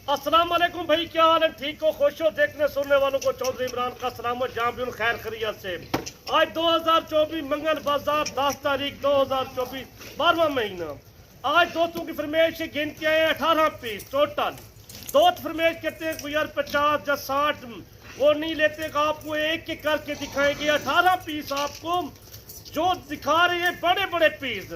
अस्सलाम वालेकुम भाई, क्या हाल है? ठीक हो, खुश हो? देखने सुनने वालों को चौधरी इमरान का सलाम और जहाँ भी उन खैर खैरियत से। आज 2024 मंगल बाजार 10 तारीख 2024 12वां महीना। आज दोस्तों की फरमाइश गिन के आए 18 पीस टोटल। दोस्त फरमाइश कहते हैं कोई यार 50 या 60 वो नहीं लेते, आपको एक एक करके दिखाएंगे। 18 पीस आपको जो दिखा रहे हैं, बड़े बड़े पीस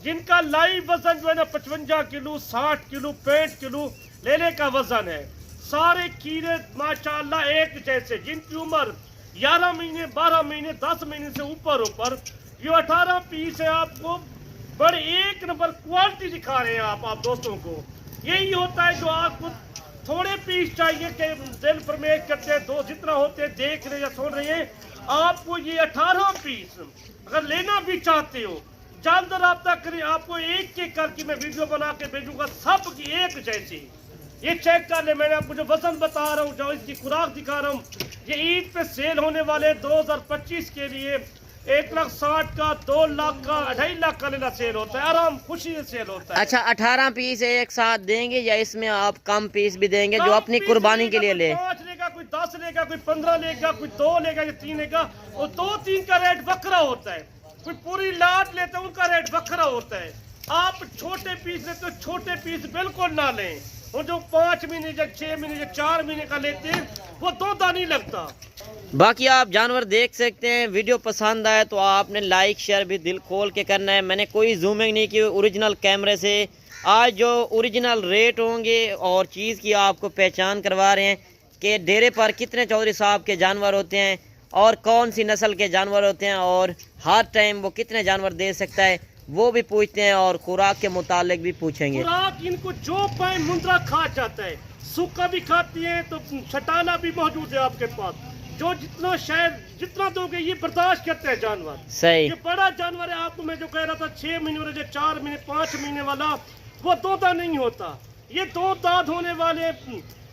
जिनका लाइव वजन जो है ना 55 किलो 60 किलो 65 किलो लेने का वजन है। सारे कीड़े माशाल्लाह एक जैसे, जिनकी उम्र 11 महीने 12 महीने 10 महीने से ऊपर ये 18 पीस है। आपको बड़े एक नंबर क्वालिटी दिखा रहे हैं आप दोस्तों को। यही होता है जो आपको थोड़े पीस चाहिए कि दिल फरमाइश करते हैं, दो जितना होते हैं देख रहे या सुन रहे हैं। आपको ये 18 पीस अगर लेना भी चाहते हो जल्द रब्ता करें। आपको एक एक करके मैं वीडियो बना के भेजूंगा, सब की एक जैसी। ये चेक कर ले, मैंने आपको जो वजन बता रहा हूँ, जो इसकी खुराक दिखा रहा हूँ, ये ईद पे सेल होने वाले 2025 के लिए 1,60,000 का 2 लाख का 2.5 लाख का लेना सेल होता है, आराम खुशी से सेल होता है। अच्छा, 18 पीस एक साथ देंगे या इसमें आप कम पीस भी देंगे जो अपनी कुर्बानी के लिए ले? 5 लेगा, कोई 10 लेगा, कोई 15 लेगा, कोई 2 लेगा या 3 लेगा। और 2-3 का रेट बकरा होता है। कोई पूरी लाट लेते हैं उनका रेट बकरा होता है। आप छोटे पीस लेते हो, छोटे पीस बिल्कुल ना लें। और जो 5 महीने या 6 महीने या 4 महीने का लेते हैं वो दूध नहीं लगता। बाकी आप जानवर देख सकते हैं। वीडियो पसंद आए तो आपने लाइक शेयर भी दिल खोल के करना है। मैंने कोई जूमिंग नहीं की ओरिजिनल कैमरे से। आज जो ओरिजिनल रेट होंगे और चीज़ की आपको पहचान करवा रहे हैं कि डेरे पर कितने चौधरी साहब के जानवर होते हैं और कौन सी नस्ल के जानवर होते हैं और हर टाइम वो कितने जानवर दे सकता है वो भी पूछते हैं और खुराक के मुतालिक भी पूछेंगे। खुराक इनको जो पाए मुंद्रा खा जाता है, सूखा भी खाती है तो छटाना भी मौजूद है आपके पास। जो जितना शायद जितना दोगे ये बर्दाश्त करते हैं जानवर। सही, ये बड़ा जानवर है। आपको मैं जो कह रहा था 6 महीने वाला 4 महीने 5 महीने वाला वो 2 दांत नहीं होता। ये 2 दांत होने वाले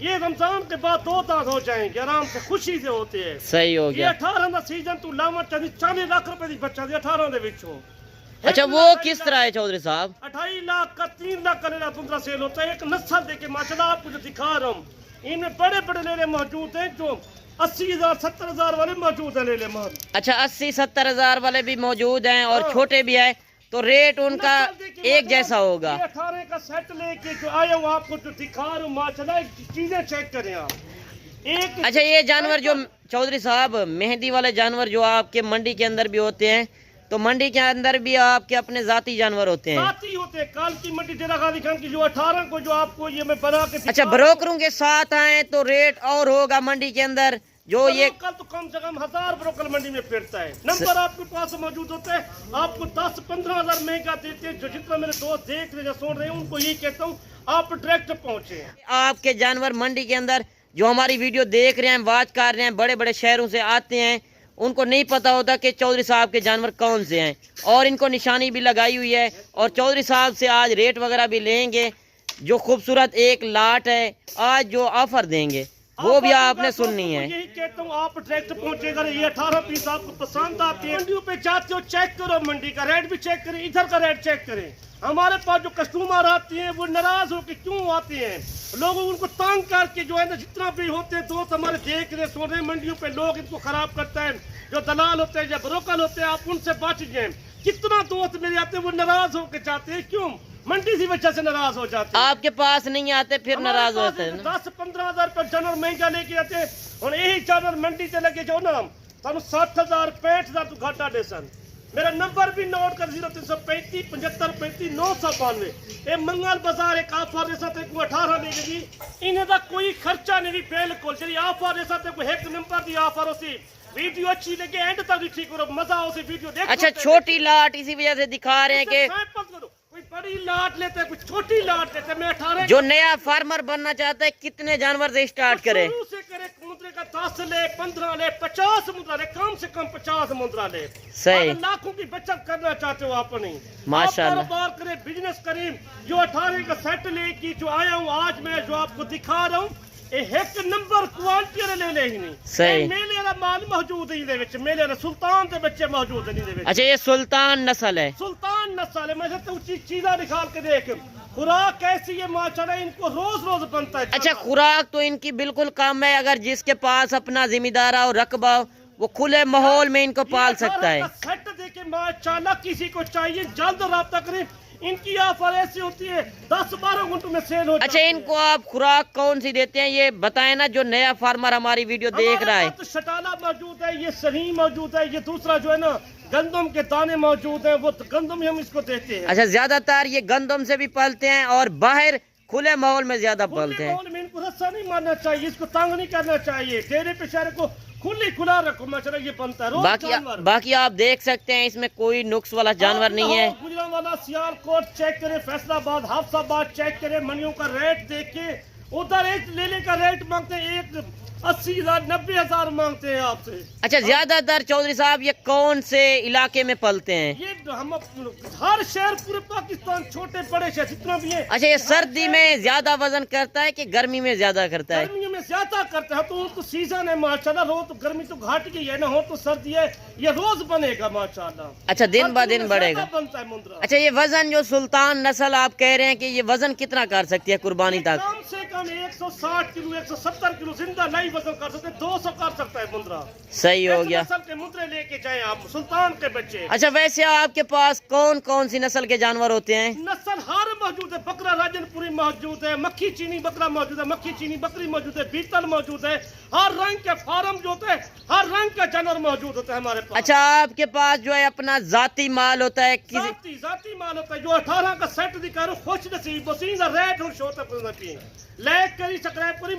ये रमजान के बाद 2 दांत हो जाएंगे, आराम से खुशी से होते हैं। सही हो ये गया। 18 का सीजन तू लावा 40 लाख रुपए की बच्चा 18 दे विचों। अच्छा, वो किस तरह है चौधरी साहब? 2.5 लाख का 3 लाख का लेना 15 सेल होता है। एक नस्ल देखे माशाल्लाह, आपको जो दिखा रहा हूँ इनमें बड़े बड़े लेले मौजूद हैं, जो 80,000 70,000 वाले मौजूद है लेले माल। अच्छा, 80-70 हजार वाले भी मौजूद हैं और छोटे भी हैं, तो रेट उनका एक जैसा होगा। 18 का सेट लेके जो आया हूँ आपको जो दिखा रहा हूँ माशाल्लाह, चीजें चेक करें आप। एक अच्छा, ये जानवर जो चौधरी साहब मेहंदी वाले जानवर जो आपके मंडी के अंदर भी होते हैं, तो मंडी के अंदर भी आपके अपने जाती जानवर होते हैं? साथी होते हैं। काल की मंडी डेरा गाजी खान की जो 18 को जो आपको ये मैं बना के अच्छा, ब्रोकरों के साथ आए तो रेट और होगा मंडी के अंदर जो ये कल तो कम से कम 1000 ब्रोकर मंडी में फिरता है। नंबर आपके पास मौजूद होता है। आपको 10-15 हजार महंगा देते हैं। जो जितना मेरे दोस्त देख रहे सुन रहे हैं उनको यही कहता हूँ आप डायरेक्ट पहुंचे। आपके जानवर मंडी के अंदर जो हमारी वीडियो देख रहे हैं, वाच कर रहे हैं, बड़े बड़े शहरों से आते हैं, उनको नहीं पता होता कि चौधरी साहब के जानवर कौन से हैं और इनको निशानी भी लगाई हुई है। और चौधरी साहब से आज रेट वगैरह भी लेंगे। जो खूबसूरत एक लाट है आज जो ऑफर देंगे वो भी आपने सुननी है। यही कहता हूँ आप डायरेक्ट पहुंचेगा। ये 18 पीस आपको पसंद आती है, मंडियों पे जाते हो चेक करो, मंडी का रेट भी चेक करें, इधर का रेट चेक करें। हमारे पास जो कस्टमर आते हैं वो नाराज होकर क्यों आते हैं? लोग उनको तंग करके जो है ना, जितना भी होते हैं दोस्त हमारे देख रहे सुन रहे, मंडियों पे लोग इनको खराब करता है। जो दलाल होते हैं या ब्रोकर होते हैं आप उनसे बच जाए। कितना दोस्त मेरे आते हैं वो नाराज होकर जाते हैं, क्यों? मंडी की वजह से नाराज हो जाते हैं। आपके पास नहीं आते फिर नाराज होते हैं। 10-15 हजार रुपये जानवर महंगा लेके आते हैं और यही जानवर मंडी से लेके जाओ ना तुम 60,000 65,000 तू घाटा दे सन। मेरा नंबर भी नोट कर 0335 75 35 992। ये मंगल बाजार एक ऑफर जैसा 18 लेगी इन्हें का कोई खर्चा नहीं बिल्कुल। जी ऑफर जैसा एक नंबर की ऑफर होती। वीडियो अच्छी लगे एंड तक ठीक करो, मजा हो वीडियो देख। अच्छा, छोटी लाट इसी वजह से दिखा रहे हैं कि कोई बड़ी लाट लेते कोई छोटी लाट लेते। मैं 18 जो नया फार्मर बनना चाहता है कितने जानवर से स्टार्ट करे? शुरू से करे मुद्रे का 10 ले 15 ले 50 मुद्रा ले, कम से कम 50 मुद्रा ले। सही, लाखों की बचत करना चाहते हो आप नहीं, माशाल्लाह। कारोबार करें, बिजनेस करें। जो 18 का सेट ले की जो आया हूँ आज मैं जो आपको दिखा रहा हूँ एक नंबर क्वालिटी ले ले ही नहीं। सही, मेले वाला माल मौजूद है दे मेले वाला सुल्तान के बच्चे मौजूद है। अच्छा, ये सुल्तान नस्ल है? सुल्तान नस्ल है। मैं तो चीज़ा निकाल के देख खुराक ऐसी है माशाल्लाह, इनको रोज रोज बनता है। अच्छा, खुराक तो इनकी बिल्कुल कम है, अगर जिसके पास अपना जिम्मेदार और रकबा हो, वो खुले माहौल में इनको पाल सकता है। सेट देके माशाल्लाह, किसी को चाहिए जल्द राब्ता करें। इनकी ऑफर ऐसी होती है 10-12 घंटों में सेल हो जाती अच्छा, है। इनको आप खुराक कौन सी देते हैं ये बताएं ना, जो नया फार्मर हमारी वीडियो देख रहा है। हमारे पास तो शटाला मौजूद है, ये सही मौजूद है, ये दूसरा जो है ना गंदम के दाने मौजूद हैं, वो गंदम ही हम इसको देते हैं। अच्छा, ज्यादातर ये गंदम से भी पलते हैं और बाहर खुले माहौल में ज्यादा पलते हैं। माहौल में इनको रस्सा नहीं मारना चाहिए, इसको तंग नहीं करना चाहिए, डेरे पे शहर को खुला रखो माशाल्लाह, ये बनता है। बाकी आप देख सकते हैं इसमें कोई नुक्स वाला जानवर नहीं है। गुजरांवाला, सियालकोट चेक करें, फैसलाबाद, हाफसाबाद चेक करें, मंडियों का रेट देखिए। उधर एक लेने का रेट मांगते हैं 80,000 90,000 मांगते हैं आपसे। अच्छा, ज्यादातर चौधरी साहब ये कौन से इलाके में पलते हैं? ये हम हर शहर पूरे पाकिस्तान, छोटे बड़े शहर जितना भी है। अच्छा, ये सर्दी में ज्यादा वजन करता है कि गर्मी में ज्यादा करता है? गर्मियों में ज्यादा करता है, तो उसको सीजन है माशाल्लाह। रोज तो गर्मी तो घाट गई है ना, हो तो सर्दी है, ये रोज बनेगा माशाल्लाह। अच्छा, दिन ब दिन बढ़ेगा। बनता है मुंद्रा। अच्छा, ये वजन जो सुल्तान नस्ल आप कह रहे हैं कि ये वजन कितना कर सकती है कुर्बानी तक? कम से कम 160 किलो 170 किलो जिंदा नहीं वजन कर सकते, 200 कर सकता है मुंद्रा। सही हो गया। नस्ल के मुंद्रे लेके जाए आप, सुल्तान के बच्चे। अच्छा, वैसे आपके पास कौन कौन सी नस्ल के जानवर होते हैं? नस्ल हर मौजूद है, बकरा राजनपुरी मौजूद है, मक्खी चीनी बकरा मौजूद है, मक्खी चीनी बकरी मौजूद है, बीतल मौजूद है, हर रंग के फार्म जो होते हैं, हर रंग का जानवर मौजूद होता है हमारे पास। अच्छा, आपके पास जो है अपना जाती माल होता है जाती माल होता है, जो 18 का सेट दिखा रहे हो, खुश नसीब वसीला रेट और शोता लाइक करी, सब्सक्राइब करी।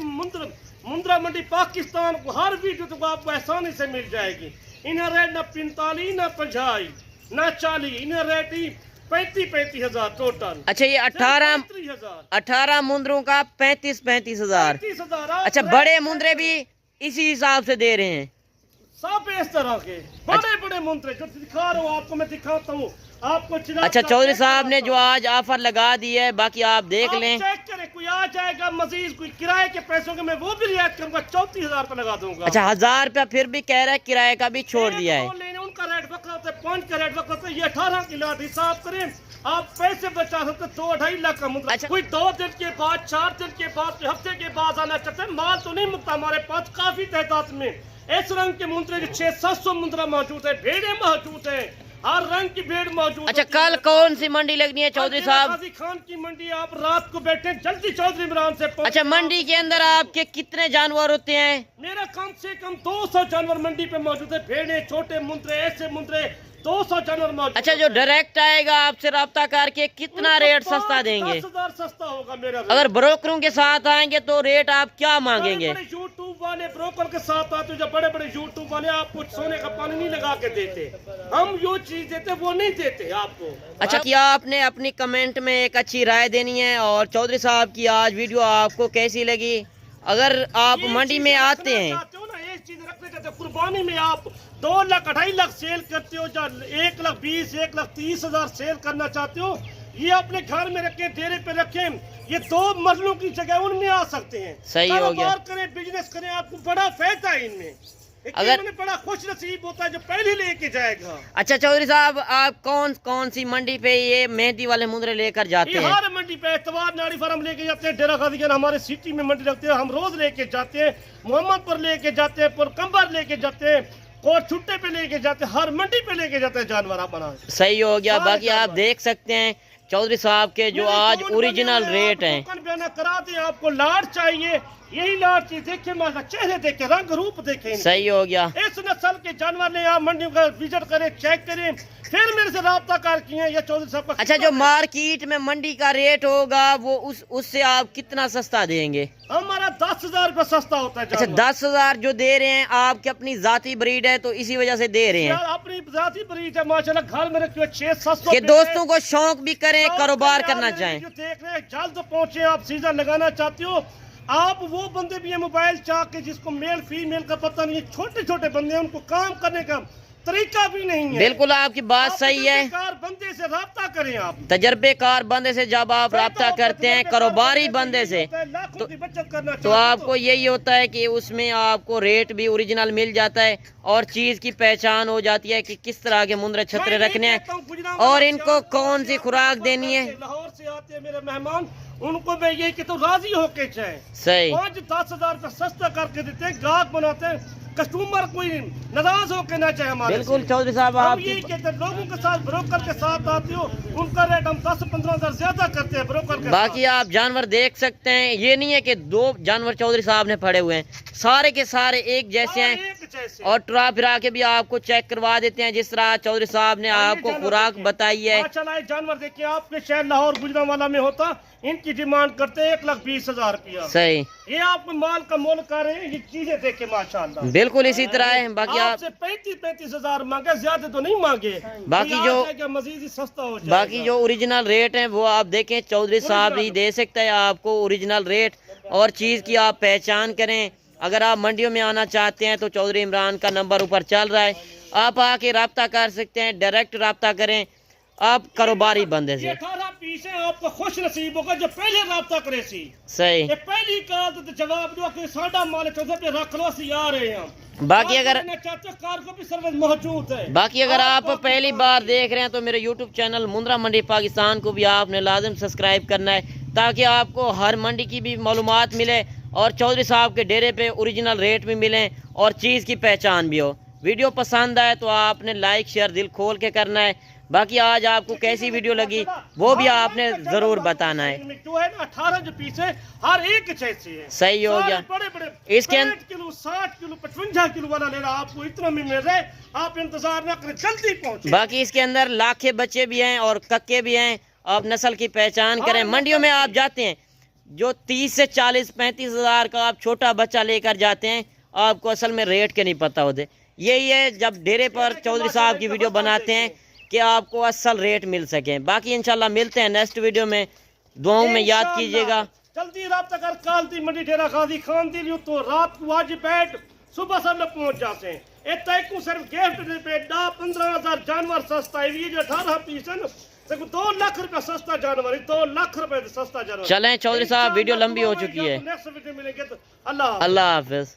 मुंद्रा मंडी पाकिस्तान को हर वीडियो तो आपको आसानी से मिल जाएगी। इन्हें रेट ना 45 ना 50 ना 40, इन्हें रेट ही 35 हजार टोटल। अच्छा, ये 18 मुंद्रों का 35 हजार। अच्छा, बड़े मुंद्रे भी इसी हिसाब से दे रहे हैं? सब इस तरह के बड़े बड़े मुंद्रे जो दिखा रहा हूँ आपको, मैं दिखाता हूँ आपको। अच्छा, चौधरी साहब ने जो आज ऑफर लगा दी है, बाकी आप देख लें। चेक करें, कोई आ जाएगा मजीद, कोई किराए के पैसों के मैं वो भी रियायत करूंगा, 34,000 पे लगा दूंगा। अच्छा, 1000 रुपया फिर भी कह रहा है, किराए का भी छोड़ दिया है। उनका रेट बकरा होता है, 5 का रेट बकरा होता है। ये 18 की लाट हिसाब करें, आप पैसे बचा सकते 2-2.5 लाख का मुद्रा। अच्छा, कोई 2 दिन के बाद, 4 दिन के बाद, हफ्ते के बाद आना चाहते हैं, माल तो नहीं मुकता हमारे पास, काफी तादाद में इस रंग के मुद्रे 600-700 मुद्रा मौजूद है, भेड़े मौजूद है, हर रंग की भेड़ मौजूद। अच्छा, कल कौन सी मंडी लगनी है चौधरी साहब? गाजी खान की मंडी। आप रात को बैठे जल्दी चौधरी इमरान से। अच्छा, मंडी के अंदर आपके कितने जानवर होते हैं? मेरा कम से कम 200 जानवर मंडी पे मौजूद है, भेड़े, छोटे मुंद्रे, ऐसे मुंद्रे, 200 जानवर मौजूद। अच्छा, जो डायरेक्ट आएगा आपसे राब्ता करके कितना रेट सस्ता देंगे? 10,000 सस्ता होगा मेरा। अगर ब्रोकरों के साथ आएंगे तो रेट आप क्या मांगेंगे? बड़े यूट्यूब वाले ब्रोकर के साथ आते, जो बड़े बड़े यूट्यूब वाले आपको सोने का पानी नहीं लगा के देते, हम जो चीज देते वो नहीं देते आपको। अच्छा, क्या आपने अपनी कमेंट में एक अच्छी राय देनी है, और चौधरी साहब की आज वीडियो आपको कैसी लगी? अगर आप मंडी में आते हैं, कुर्बानी में आप 2 लाख 2.5 लाख सेल करते हो, 1 लाख 20 1 लाख 30 हजार सेल करना चाहते हो, ये अपने घर में रखें, डेरे पे रखें, ये 2 मरलों की जगह उनमें आ सकते हैं। सही हो गया। करें, बिजनेस करें, आपको बड़ा फायदा है इनमें। अगर बड़ा खुश नसीब होता है जो पहले लेके जाएगा। अच्छा, चौधरी साहब, आप कौन कौन सी मंडी पे ये मेहंदी वाले मुंद्रे लेकर जाते हैं? हर मंडी पे एतवार नाड़ी फार्म लेके जाते हैं, डेरा गाजी खान हमारे सिटी में मंडी रखते हैं, हम रोज लेके जाते हैं, मोहम्मदपुर लेके जाते हैं, पुरकंबर लेके जाते हैं, कोट छुट्टे पे लेके जाते हैं, हर मंडी पे लेके जाते हैं जानवर अपना। सही हो गया। बाकी आप देख सकते हैं चौधरी साहब के जो आज ओरिजिनल रेट हैं। करा दें, आपको लाट चाहिए, यही लाट चीज देखे, माशा चेहरे देखे, रंग रूप देखे। सही हो गया। इस नस्ल के जानवर ने आप मंडियों का विजिट करें, चेक करें, फिर मेरे से राब्ता कर किए या चौधरी साहब का। अच्छा, जो मार्केट में मंडी का रेट होगा वो उससे आप कितना सस्ता देंगे? हमारा 10,000 रुपये सस्ता होता है। अच्छा, 10,000 जो दे रहे हैं, आपकी अपनी जाती ब्रीड है तो इसी वजह से दे रहे हैं? अपनी जाती ब्रीड है माशाल्लाह, घर में रखी 600-700 के दोस्तों को शौक भी करें, कारोबार करना चाहें। देख रहे हैं, जल्द पहुंचे, आप सीजन लगाना चाहते हो, आप वो बंदे भी हैं मोबाइल चाह के जिसको मेल फीमेल का पता नहीं है, छोटे छोटे बंदे हैं, उनको काम करने का तरीका भी नहीं है। बिल्कुल, आपकी बात सही है। बंदे से राब्ता करें, आप तजर्बेकार बंदे से जब आप राब्ता करते हैं, कारोबारी बंदे से, तो आपको यही होता है कि उसमें आपको रेट भी ओरिजिनल मिल जाता है और चीज की पहचान हो जाती है कि किस तरह के मुंद्रे छतरे रखने हैं और इनको कौन सी खुराक देनी है। लाहौर से آتے ہیں میرے مہمان ان کو میں یہ کہ تو راضی ہو کے چاہیں صحیح 5-10 ہزار روپے سستا کر کے دیتے ہیں گاہک بناتے ہیں کسٹمر کوئی ناراض ہو کے نہ چاہے ہمارے بالکل چودھری صاحب ہم آپ یہی کہتے ہیں لوگوں کے ساتھ بروکر کے ساتھ آتے ہو ان کا ریٹ ہم 10-15 ہزار زیادہ کرتے ہیں بروکر کے باقی آپ جانور دیکھ سکتے ہیں یہ نہیں ہے کہ 2 جانور چودھری صاحب نے پڑے ہوئے ہیں سارے کے سارے ایک جیسے ہیں اور ٹرا پھرا کے بھی آپ کو چیک کروا دیتے ہیں جس طرح چودھری صاحب نے آپ کو خوراک بتائی ہے ماشاءاللہ یہ جانور دیکھیں آپ کے شہر لاہور گجرانوالہ میں ہوتا ان کی ڈیمانڈ کرتے ہیں 1,20,000 روپیہ صحیح یہ آپ کو مال کا مول کر رہے ہیں یہ چیزیں دیکھیں ماشاءاللہ بالکل اسی طرح ہے باقی آپ آپ سے 35 ہزار مانگے زیادہ تو نہیں مانگے باقی جو مزید ہی سستا ہو جائے باقی جو اوریجنل ریٹ ہیں وہ آپ دیکھیں چودھری صاحب ہی دے سکتا ہے آپ کو اوریجنل ریٹ اور چیز کی آپ پہچان کریں اگر آپ منڈیوں میں آنا چاہتے ہیں تو چودھری عمران کا نمبر اوپر چل رہا ہے آپ آ کے رابطہ کر سکتے ہیں ڈائریکٹ رابطہ کریں آپ کاروباری بندے سے 18 پیس ہے آپ کو خوش نصیب ہوگا جو پہلے رابطہ کرے سی صحیح یہ پہلی کال تو جواب دو کہ ساڈا مال چودھری پہ رکھ لو سی آ رہے ہیں باقی اگر کار کو بھی سروس موجود ہے باقی اگر آپ پہلی بار دیکھ رہے ہیں تو میرے یوٹیوب چینل مندرا منڈی پاکستان کو بھی آپ نے لازم سبسکرائب کرنا ہے تاکہ آپ کو ہر منڈی کی بھی معلومات ملے اور چودھری صاحب کے ڈیرے پہ اوریجنل ریٹ بھی ملیں اور چیز کی پہچان بھی ہو ویڈیو پسند آئے تو آپ نے لائک شیئر دل کھول کے کرنا ہے باقی آج آپ کو کیسی ویڈیو لگی وہ بھی آپ نے ضرور بتانا ہے جو ہے نا 18 جو پیس ہے ہر ایک جیسے ہے صحیح ہو گیا بڑے بڑے اس کے 60 کلو 60 کلو 55 کلو والا لینا آپ کو اتنا میں مل رہا ہے آپ انتظار نہ کریں جلدی پہنچے باقی اس کے اندر لاکھے بچے بھی ہیں اور ککے بھی ہیں آپ نسل کی پہچان کریں منڈیوں میں آپ جاتے ہیں جو 30 سے 40-35 ہزار کا آپ چھوٹا بچہ لے کر جاتے ہیں آپ کو اصل میں ریٹ کے نہیں پتہ ہوتے یہی ہے جب ڈیرے پر چودھری صاحب کی ویڈیو بناتے ہیں کہ آپ کو اصل ریٹ مل سکیں باقی انشاءاللہ ملتے ہیں نیکسٹ ویڈیو میں دعاؤں میں یاد کیجیے گا جلدی رابطہ کر کالتی منڈی ڈیرہ غازی خان دی لیو تو رات کو واجب بیٹھ صبح سب لوگ پہنچ جاتے ہیں اے تیکو صرف گفٹ دے پہ 15 ہزار جانور سستا ہے یہ جو 18 پیس ہے نا 2 لاکھ روپے سستا جانور 2 لاکھ روپے سستا جانور چلیں چودھری صاحب ویڈیو لمبی ہو چکی ہے نیکسٹ ویڈیو ملیں گے تو اللہ اللہ حافظ